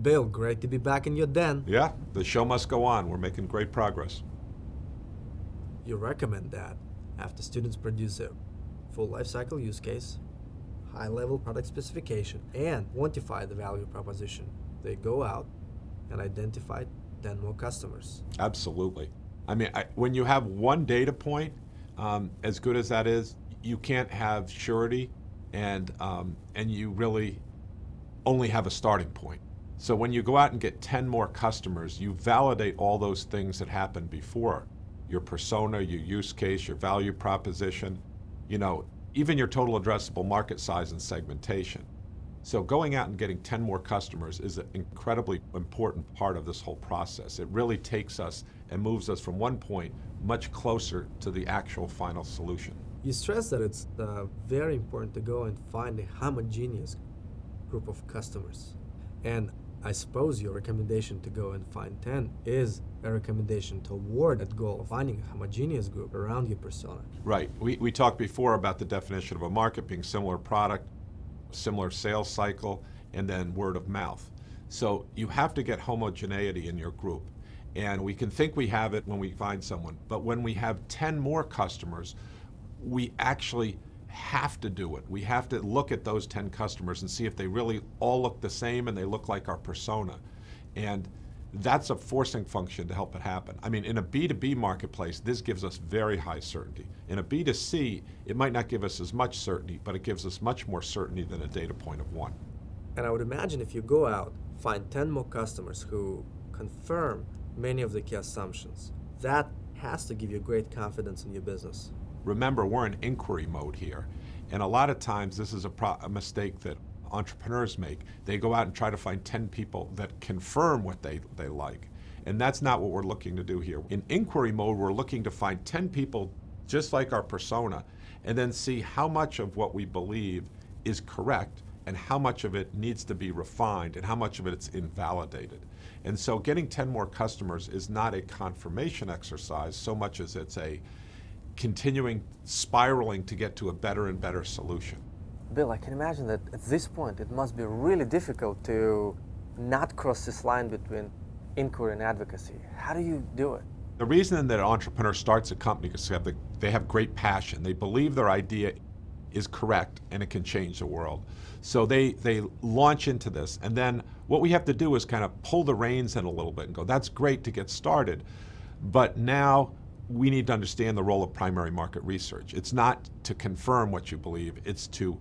Bill, great to be back in your den. Yeah, the show must go on. We're making great progress. You recommend that after students produce a full lifecycle use case, high-level product specification, and quantify the value proposition, they go out and identify 10 more customers. Absolutely. I mean, when you have one data point, as good as that is, you can't have surety, and you really only have a starting point. So when you go out and get 10 more customers, you validate all those things that happened before. Your persona, your use case, your value proposition, even your total addressable market size and segmentation. So going out and getting 10 more customers is an incredibly important part of this whole process. It really takes us and moves us from one point much closer to the actual final solution. You stress that it's very important to go and find a homogeneous group of customers. And I suppose your recommendation to go and find 10 is a recommendation toward that goal of finding a homogeneous group around your persona. Right. We talked before about the definition of a market being similar product, similar sales cycle, and then word of mouth. So you have to get homogeneity in your group. And we can think we have it when we find someone, but when we have 10 more customers, we actually have to do it. We have to look at those 10 customers and see if they really all look the same and they look like our persona. And that's a forcing function to help it happen. I mean, in a B2B marketplace, this gives us very high certainty. In a B2C, it might not give us as much certainty, but it gives us much more certainty than a data point of 1. And I would imagine if you go out, find 10 more customers who confirm many of the key assumptions, that has to give you great confidence in your business. Remember, we're in inquiry mode here. And a lot of times this is a mistake that entrepreneurs make. They go out and try to find 10 people that confirm what they like. And that's not what we're looking to do here. In inquiry mode, we're looking to find 10 people just like our persona, and then see how much of what we believe is correct and how much of it needs to be refined and how much of it's invalidated. And so getting 10 more customers is not a confirmation exercise so much as it's a continuing spiraling to get to a better and better solution. Bill, I can imagine that at this point it must be really difficult to not cross this line between inquiry and advocacy. How do you do it? The reason that an entrepreneur starts a company is because they have great passion. They believe their idea is correct and it can change the world. So they launch into this, and then what we have to do is kind of pull the reins in a little bit and go, that's great to get started, but now we need to understand the role of primary market research. It's not to confirm what you believe, it's to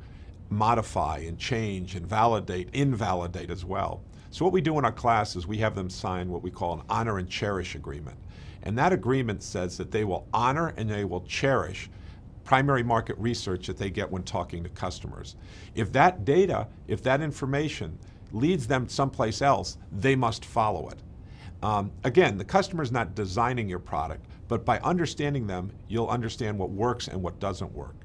modify and change and validate, invalidate as well. So what we do in our class is we have them sign what we call an honor and cherish agreement. And that agreement says that they will honor and they will cherish primary market research that they get when talking to customers. If that data, if that information leads them someplace else, they must follow it. Again, the customer's not designing your product, but by understanding them, you'll understand what works and what doesn't work.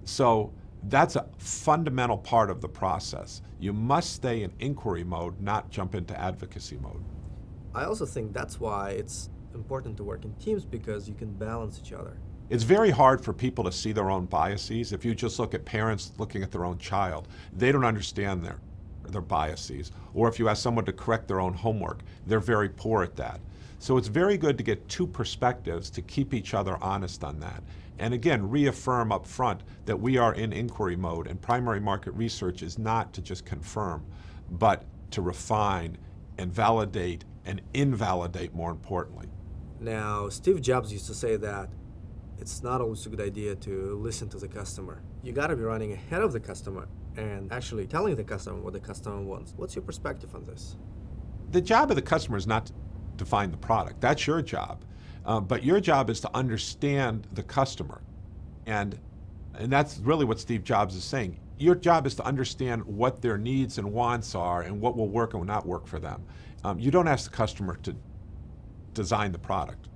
So that's a fundamental part of the process. You must stay in inquiry mode, not jump into advocacy mode. I also think that's why it's important to work in teams, because you can balance each other. It's very hard for people to see their own biases. If you just look at parents looking at their own child, they don't understand their biases. Or if you ask someone to correct their own homework, they're very poor at that. So it's very good to get two perspectives to keep each other honest on that. And again, reaffirm up front that we are in inquiry mode, and primary market research is not to just confirm, but to refine and validate and invalidate, more importantly. Now, Steve Jobs used to say that it's not always a good idea to listen to the customer. You gotta be running ahead of the customer and actually telling the customer what the customer wants. What's your perspective on this? The job of the customer is not to define the product. That's your job. But your job is to understand the customer. And that's really what Steve Jobs is saying. Your job is to understand what their needs and wants are and what will work and will not work for them. You don't ask the customer to design the product.